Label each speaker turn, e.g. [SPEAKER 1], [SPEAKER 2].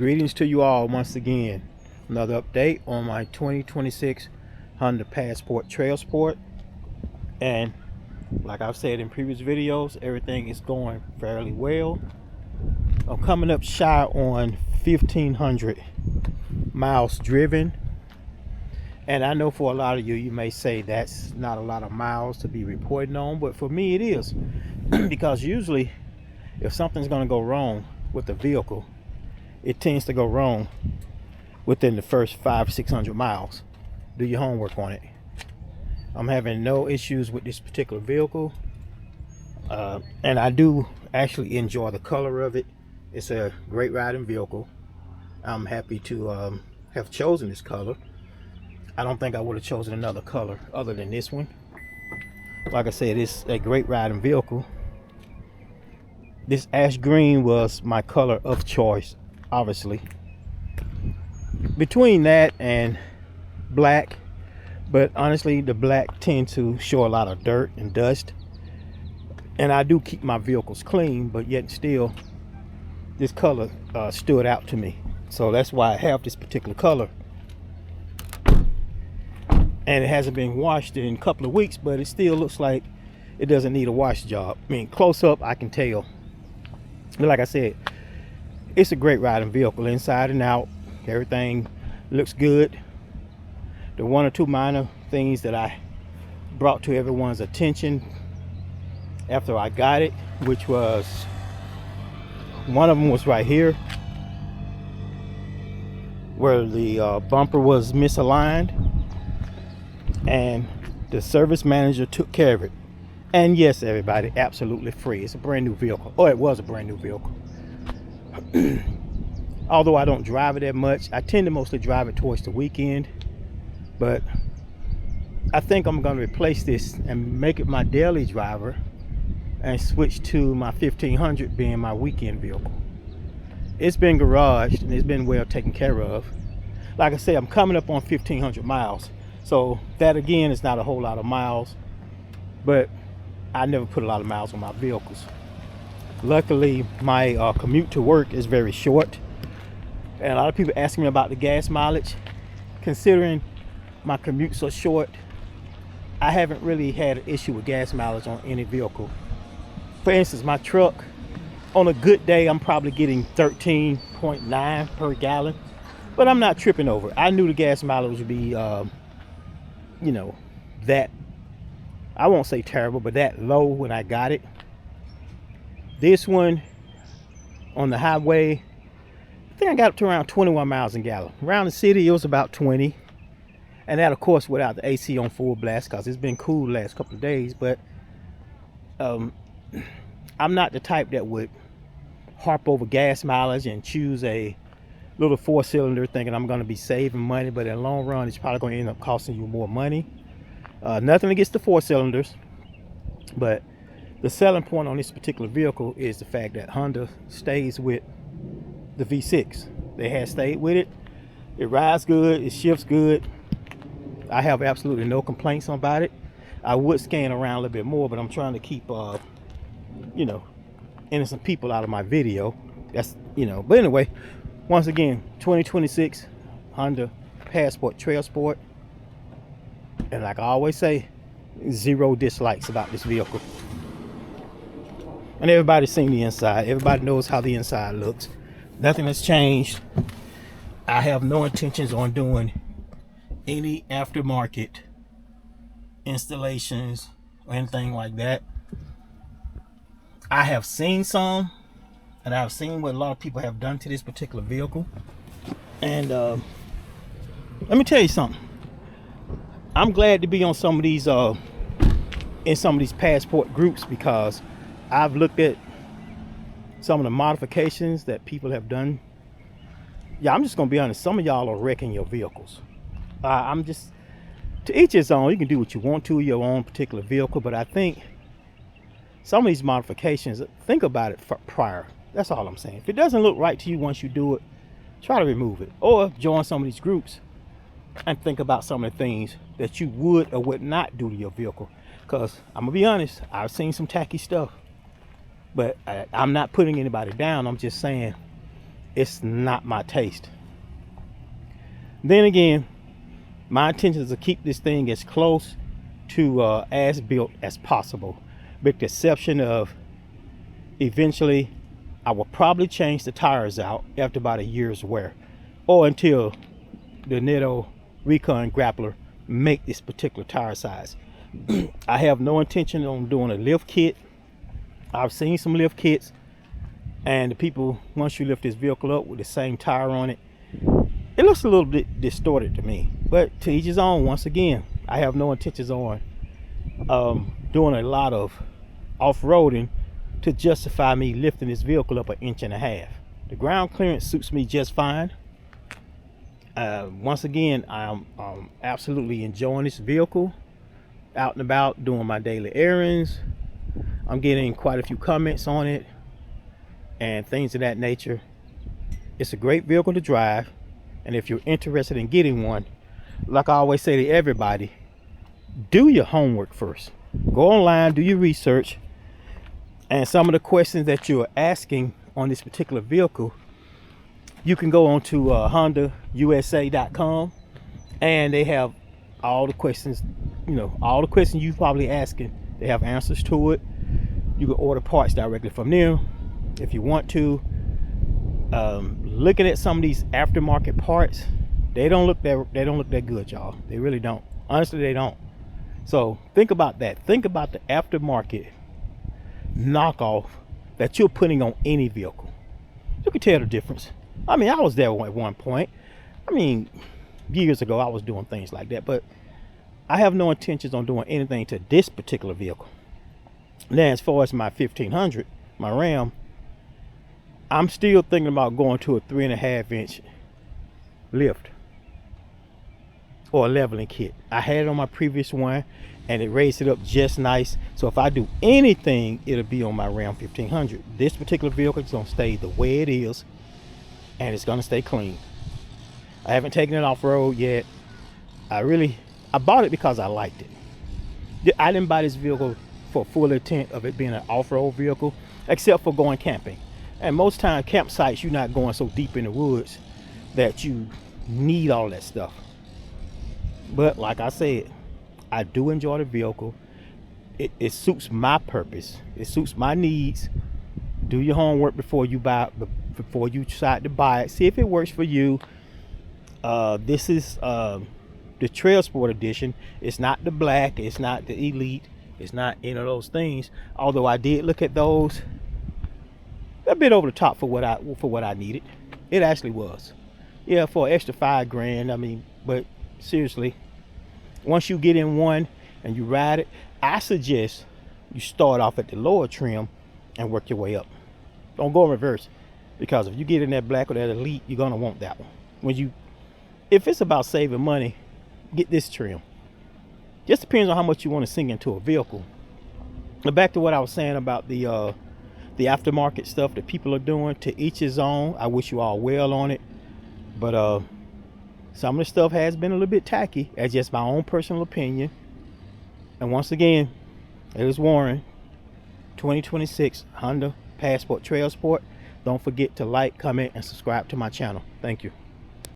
[SPEAKER 1] Greetings to you all once again. Another update on my 2026 Honda Passport Trailsport. And like I've said in previous videos, everything is going fairly well. I'm coming up shy on 1,500 miles driven. And I know for a lot of you, you may say that's not a lot of miles to be reporting on, but for me it is. Because usually if something's going to go wrong with the vehicle, it tends to go wrong within the first 500-600 miles. Do your homework on it. I'm having no issues with this particular vehicle, and I do actually enjoy the color of it. It's a great riding vehicle. I'm happy to have chosen this color. I don't think I would have chosen another color other than this one. Like I said, it's a great riding vehicle. This ash green was my color of choice, obviously, between that and black, but honestly the black tends to show a lot of dirt and dust, and I do keep my vehicles clean, but yet still this color stood out to me, so that's why I have this particular color. And it hasn't been washed in a couple of weeks, but it still looks like it doesn't need a wash job. I mean, close up I can tell. But like I said, it's a great riding vehicle inside and out. Everything looks good. The one or two minor things that I brought to everyone's attention after I got it, which was, one of them was right here where the bumper was misaligned, and the service manager took care of it. And yes, everybody, absolutely free. It's a brand new vehicle. Oh, it was a brand new vehicle. Although I don't drive it that much, I tend to mostly drive it towards the weekend. But I think I'm going to replace this and make it my daily driver and switch to my 1500 being my weekend vehicle. It's been garaged and it's been well taken care of. Like I said, I'm coming up on 1,500 miles. So that again is not a whole lot of miles, but I never put a lot of miles on my vehicles. Luckily, my commute to work is very short, and a lot of people ask me about the gas mileage. Considering my commute so short, I haven't really had an issue with gas mileage on any vehicle. For instance, my truck, on a good day, I'm probably getting 13.9 per gallon, but I'm not tripping over it. I knew the gas mileage would be, you know, that, I won't say terrible, but that low when I got it. This one on the highway, I think I got up to around 21 miles a gallon. Around the city, it was about 20. And that, of course, without the AC on full blast, because it's been cool the last couple of days. But I'm not the type that would harp over gas mileage and choose a little 4-cylinder thinking I'm going to be saving money, but in the long run, it's probably going to end up costing you more money. Nothing against the 4-cylinders, but the selling point on this particular vehicle is the fact that Honda stays with the V6. They have stayed with it. It rides good, it shifts good. I have absolutely no complaints about it. I would scan around a little bit more, but I'm trying to keep you know, innocent people out of my video. That's, you know, but anyway, once again, 2026 Honda Passport Trailsport. And like I always say, zero dislikes about this vehicle. And everybody's seen the inside. Everybody knows how the inside looks. Nothing has changed. I have no intentions on doing any aftermarket installations or anything like that. I have seen some, and I've seen what a lot of people have done to this particular vehicle. And let me tell you something. I'm glad to be on some of these in some of these passport groups, because I've looked at some of the modifications that people have done. Yeah, I'm just gonna be honest, some of y'all are wrecking your vehicles. I'm just, to each his own. You can do what you want to your own particular vehicle, but I think some of these modifications, think about it prior. That's all I'm saying. If it doesn't look right to you once you do it, try to remove it, or join some of these groups and think about some of the things that you would or would not do to your vehicle. Because I'm gonna be honest, I've seen some tacky stuff, but I'm not putting anybody down. I'm just saying it's not my taste. Then again, my intention is to keep this thing as close to as built as possible, with the exception of eventually I will probably change the tires out after about a year's wear, or until the Netto Recon Grappler make this particular tire size. I have no intention on doing a lift kit. I've seen some lift kits, and the people, once you lift this vehicle up with the same tire on it, it looks a little bit distorted to me. But to each his own. Once again, I have no intentions on doing a lot of off-roading to justify me lifting this vehicle up 1.5 inches. The ground clearance suits me just fine. Once again, I'm absolutely enjoying this vehicle, out and about doing my daily errands. I'm getting quite a few comments on it and things of that nature. It's a great vehicle to drive, and if you're interested in getting one, like I always say to everybody, do your homework first. Go online, do your research, and some of the questions that you're asking on this particular vehicle, you can go on to HondaUSA.com, and they have all the questions, all the questions you're probably asking. They have answers to it. You can order parts directly from them if you want to. Looking at some of these aftermarket parts, they don't look that good, y'all. They really don't. Honestly, they don't. So think about that. Think about the aftermarket knockoff that you're putting on any vehicle. You can tell the difference. I mean, I was there at one point. I mean, years ago I was doing things like that, but I have no intentions on doing anything to this particular vehicle. Now, as far as my 1500, my Ram, I'm still thinking about going to a 3.5-inch lift or a leveling kit. I had it on my previous one, and it raised it up just nice. So if I do anything, it'll be on my Ram 1500. This particular vehicle is going to stay the way it is, and it's going to stay clean. I haven't taken it off-road yet. I bought it because I liked it. I didn't buy this vehicle for full intent of it being an off-road vehicle, except for going camping. And most times campsites, you're not going so deep in the woods that you need all that stuff. But like I said, I do enjoy the vehicle. It suits my purpose. It suits my needs. Do your homework before you decide to buy it. See if it works for you. This is the Trailsport edition. It's not the black. It's not the Elite. It's not any of those things. Although I did look at those. A bit over the top for what I needed. It actually was. Yeah, for an extra $5,000. I mean, but seriously, once you get in one and you ride it, I suggest you start off at the lower trim and work your way up. Don't go in reverse, because if you get in that black or that Elite, you're gonna want that one. If it's about saving money, get this trim. Just depends on how much you want to sink into a vehicle. But back to what I was saying about the aftermarket stuff that people are doing. To each his own. I wish you all well on it, but some of the stuff has been a little bit tacky. That's just my own personal opinion. And once again, it is Warren, 2026 Honda Passport Trailsport. Don't forget to like, comment, and subscribe to my channel. Thank you.